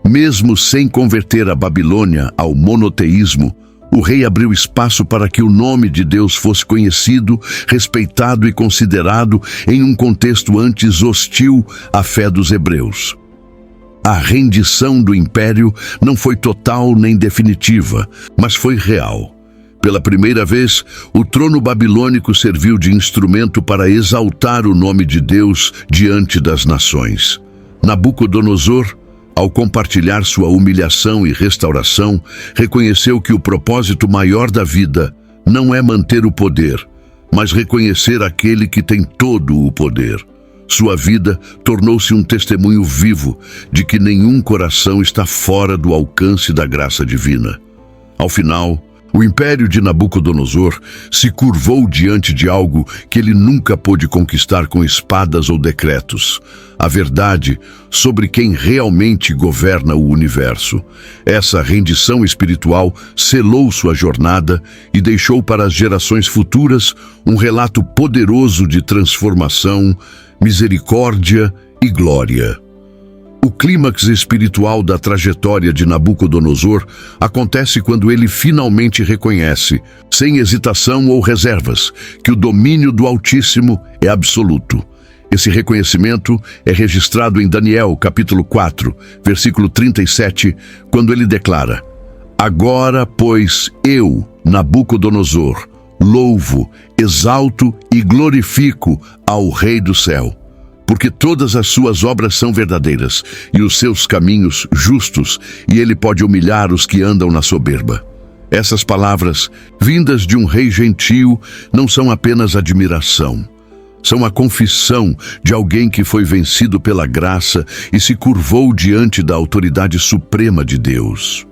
Mesmo sem converter a Babilônia ao monoteísmo, o rei abriu espaço para que o nome de Deus fosse conhecido, respeitado e considerado em um contexto antes hostil à fé dos hebreus. A rendição do império não foi total nem definitiva, mas foi real. Pela primeira vez, o trono babilônico serviu de instrumento para exaltar o nome de Deus diante das nações. Nabucodonosor, ao compartilhar sua humilhação e restauração, reconheceu que o propósito maior da vida não é manter o poder, mas reconhecer aquele que tem todo o poder. Sua vida tornou-se um testemunho vivo de que nenhum coração está fora do alcance da graça divina. Ao final, o império de Nabucodonosor se curvou diante de algo que ele nunca pôde conquistar com espadas ou decretos: a verdade sobre quem realmente governa o universo. Essa rendição espiritual selou sua jornada e deixou para as gerações futuras um relato poderoso de transformação, misericórdia e glória. O clímax espiritual da trajetória de Nabucodonosor acontece quando ele finalmente reconhece, sem hesitação ou reservas, que o domínio do Altíssimo é absoluto. Esse reconhecimento é registrado em Daniel, capítulo 4, versículo 37, quando ele declara: "Agora, pois, eu, Nabucodonosor, louvo, exalto e glorifico ao Rei do céu, porque todas as suas obras são verdadeiras e os seus caminhos justos, e ele pode humilhar os que andam na soberba." Essas palavras, vindas de um rei gentio, não são apenas admiração. São a confissão de alguém que foi vencido pela graça e se curvou diante da autoridade suprema de Deus.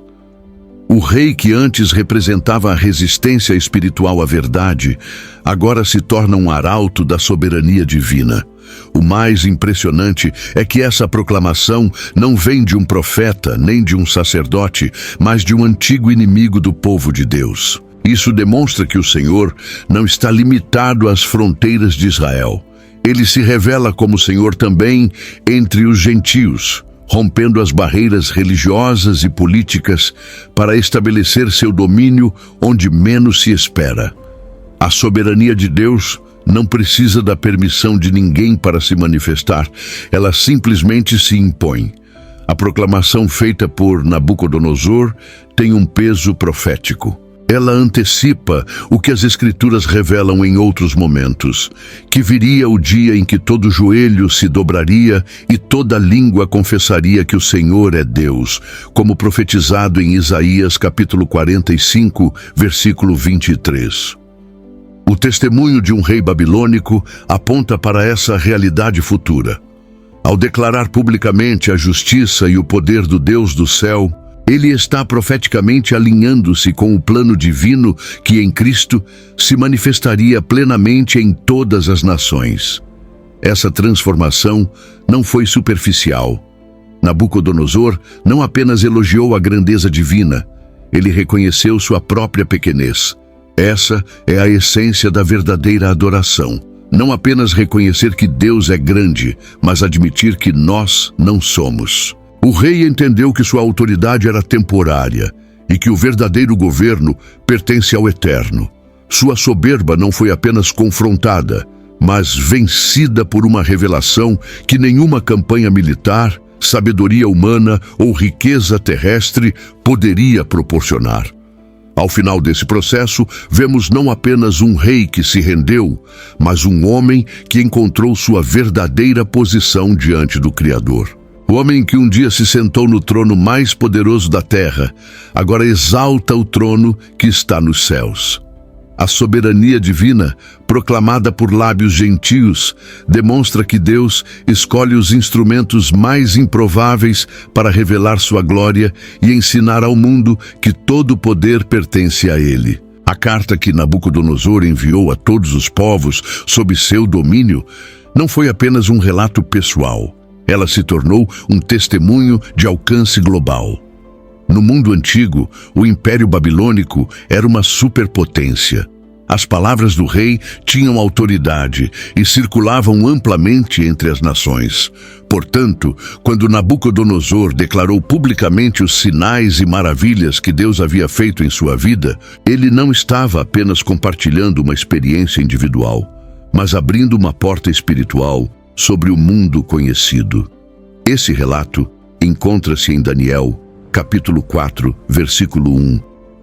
O rei que antes representava a resistência espiritual à verdade, agora se torna um arauto da soberania divina. O mais impressionante é que essa proclamação não vem de um profeta nem de um sacerdote, mas de um antigo inimigo do povo de Deus. Isso demonstra que o Senhor não está limitado às fronteiras de Israel. Ele se revela como Senhor também entre os gentios, rompendo as barreiras religiosas e políticas para estabelecer seu domínio onde menos se espera. A soberania de Deus não precisa da permissão de ninguém para se manifestar, ela simplesmente se impõe. A proclamação feita por Nabucodonosor tem um peso profético. Ela antecipa o que as Escrituras revelam em outros momentos, que viria o dia em que todo joelho se dobraria e toda língua confessaria que o Senhor é Deus, como profetizado em Isaías capítulo 45, versículo 23. O testemunho de um rei babilônico aponta para essa realidade futura. Ao declarar publicamente a justiça e o poder do Deus do céu, ele está profeticamente alinhando-se com o plano divino que em Cristo se manifestaria plenamente em todas as nações. Essa transformação não foi superficial. Nabucodonosor não apenas elogiou a grandeza divina, ele reconheceu sua própria pequenez. Essa é a essência da verdadeira adoração. Não apenas reconhecer que Deus é grande, mas admitir que nós não somos. O rei entendeu que sua autoridade era temporária e que o verdadeiro governo pertence ao Eterno. Sua soberba não foi apenas confrontada, mas vencida por uma revelação que nenhuma campanha militar, sabedoria humana ou riqueza terrestre poderia proporcionar. Ao final desse processo, vemos não apenas um rei que se rendeu, mas um homem que encontrou sua verdadeira posição diante do Criador. O homem que um dia se sentou no trono mais poderoso da terra, agora exalta o trono que está nos céus. A soberania divina, proclamada por lábios gentios, demonstra que Deus escolhe os instrumentos mais improváveis para revelar sua glória e ensinar ao mundo que todo o poder pertence a Ele. A carta que Nabucodonosor enviou a todos os povos sob seu domínio não foi apenas um relato pessoal. Ela se tornou um testemunho de alcance global. No mundo antigo, o Império Babilônico era uma superpotência. As palavras do rei tinham autoridade e circulavam amplamente entre as nações. Portanto, quando Nabucodonosor declarou publicamente os sinais e maravilhas que Deus havia feito em sua vida, ele não estava apenas compartilhando uma experiência individual, mas abrindo uma porta espiritual sobre o mundo conhecido. Esse relato encontra-se em Daniel, capítulo 4, versículo 1,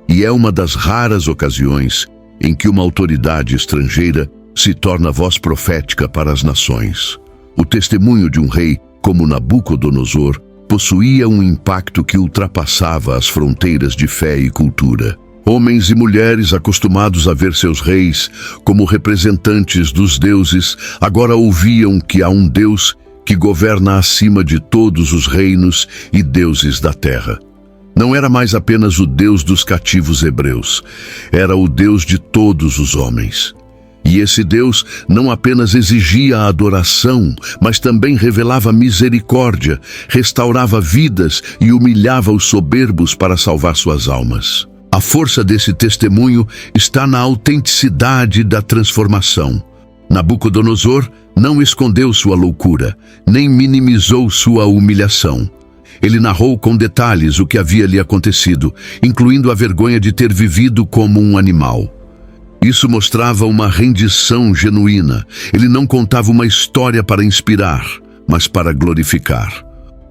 e é uma das raras ocasiões em que uma autoridade estrangeira se torna voz profética para as nações. O testemunho de um rei como Nabucodonosor possuía um impacto que ultrapassava as fronteiras de fé e cultura. Homens e mulheres acostumados a ver seus reis como representantes dos deuses, agora ouviam que há um Deus que governa acima de todos os reinos e deuses da terra. Não era mais apenas o Deus dos cativos hebreus, era o Deus de todos os homens. E esse Deus não apenas exigia a adoração, mas também revelava misericórdia, restaurava vidas e humilhava os soberbos para salvar suas almas. A força desse testemunho está na autenticidade da transformação. Nabucodonosor não escondeu sua loucura, nem minimizou sua humilhação. Ele narrou com detalhes o que havia lhe acontecido, incluindo a vergonha de ter vivido como um animal. Isso mostrava uma rendição genuína. Ele não contava uma história para inspirar, mas para glorificar.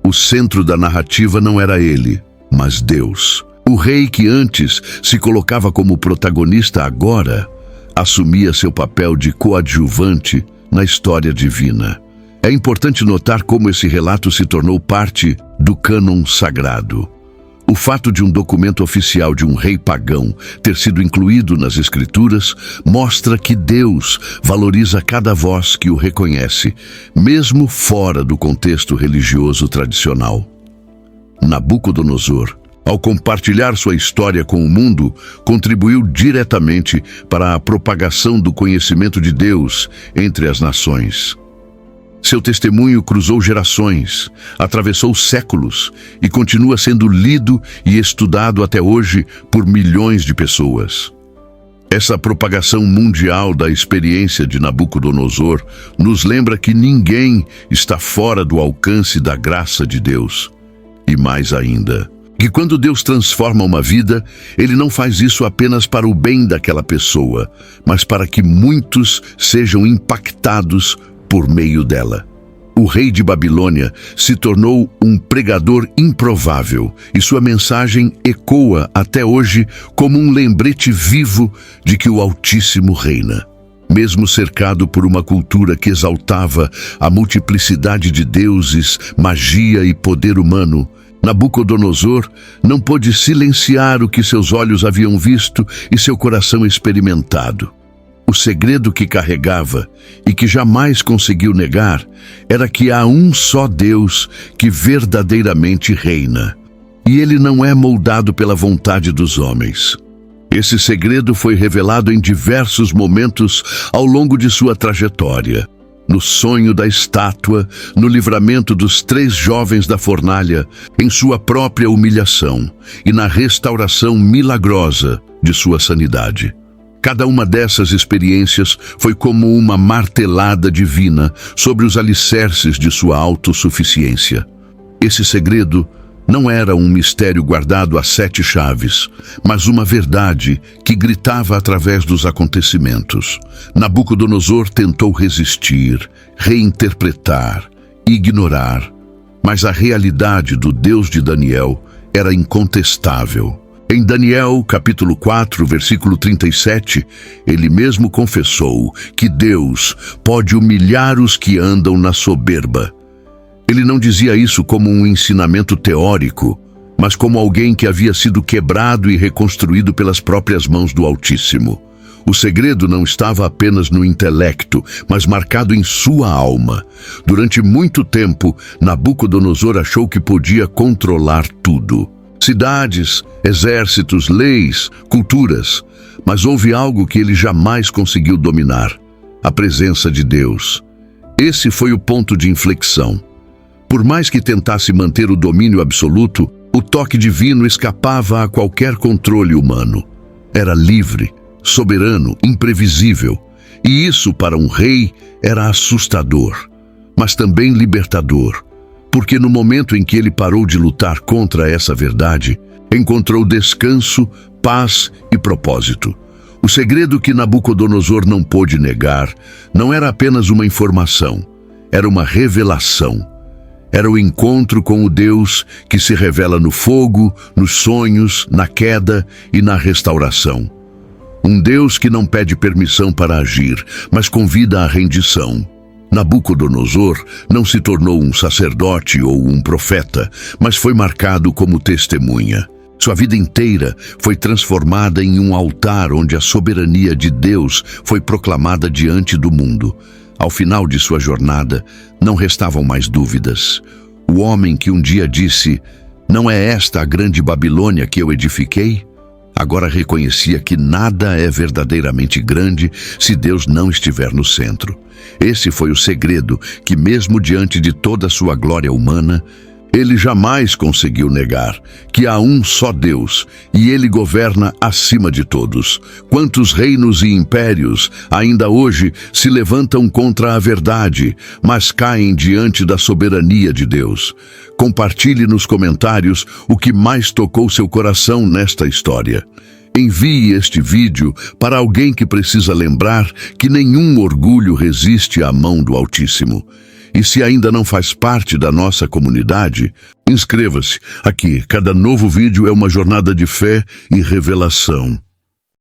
O centro da narrativa não era ele, mas Deus. O rei que antes se colocava como protagonista agora assumia seu papel de coadjuvante na história divina. É importante notar como esse relato se tornou parte do cânon sagrado. O fato de um documento oficial de um rei pagão ter sido incluído nas Escrituras mostra que Deus valoriza cada voz que o reconhece, mesmo fora do contexto religioso tradicional. Nabucodonosor, ao compartilhar sua história com o mundo, contribuiu diretamente para a propagação do conhecimento de Deus entre as nações. Seu testemunho cruzou gerações, atravessou séculos e continua sendo lido e estudado até hoje por milhões de pessoas. Essa propagação mundial da experiência de Nabucodonosor nos lembra que ninguém está fora do alcance da graça de Deus. E mais ainda, que quando Deus transforma uma vida, Ele não faz isso apenas para o bem daquela pessoa, mas para que muitos sejam impactados por meio dela. O rei de Babilônia se tornou um pregador improvável e sua mensagem ecoa até hoje como um lembrete vivo de que o Altíssimo reina. Mesmo cercado por uma cultura que exaltava a multiplicidade de deuses, magia e poder humano, Nabucodonosor não pôde silenciar o que seus olhos haviam visto e seu coração experimentado. O segredo que carregava e que jamais conseguiu negar era que há um só Deus que verdadeiramente reina, e ele não é moldado pela vontade dos homens. Esse segredo foi revelado em diversos momentos ao longo de sua trajetória. No sonho da estátua, no livramento dos 3 jovens da fornalha, em sua própria humilhação e na restauração milagrosa de sua sanidade. Cada uma dessas experiências foi como uma martelada divina sobre os alicerces de sua autossuficiência. Esse segredo não era um mistério guardado a 7 chaves, mas uma verdade que gritava através dos acontecimentos. Nabucodonosor tentou resistir, reinterpretar, ignorar, mas a realidade do Deus de Daniel era incontestável. Em Daniel, capítulo 4, versículo 37, ele mesmo confessou que Deus pode humilhar os que andam na soberba. Ele não dizia isso como um ensinamento teórico, mas como alguém que havia sido quebrado e reconstruído pelas próprias mãos do Altíssimo. O segredo não estava apenas no intelecto, mas marcado em sua alma. Durante muito tempo, Nabucodonosor achou que podia controlar tudo. Cidades, exércitos, leis, culturas, mas houve algo que ele jamais conseguiu dominar: a presença de Deus. Esse foi o ponto de inflexão. Por mais que tentasse manter o domínio absoluto, o toque divino escapava a qualquer controle humano. Era livre, soberano, imprevisível, e isso para um rei era assustador, mas também libertador. Porque no momento em que ele parou de lutar contra essa verdade, encontrou descanso, paz e propósito. O segredo que Nabucodonosor não pôde negar não era apenas uma informação, era uma revelação. Era o encontro com o Deus que se revela no fogo, nos sonhos, na queda e na restauração. Um Deus que não pede permissão para agir, mas convida à rendição. Nabucodonosor não se tornou um sacerdote ou um profeta, mas foi marcado como testemunha. Sua vida inteira foi transformada em um altar onde a soberania de Deus foi proclamada diante do mundo. Ao final de sua jornada, não restavam mais dúvidas. O homem que um dia disse: "Não é esta a grande Babilônia que eu edifiquei?", agora reconhecia que nada é verdadeiramente grande se Deus não estiver no centro. Esse foi o segredo que, mesmo diante de toda a sua glória humana, ele jamais conseguiu negar: que há um só Deus e ele governa acima de todos. Quantos reinos e impérios ainda hoje se levantam contra a verdade, mas caem diante da soberania de Deus? Compartilhe nos comentários o que mais tocou seu coração nesta história. Envie este vídeo para alguém que precisa lembrar que nenhum orgulho resiste à mão do Altíssimo. E se ainda não faz parte da nossa comunidade, inscreva-se. Aqui, cada novo vídeo é uma jornada de fé e revelação.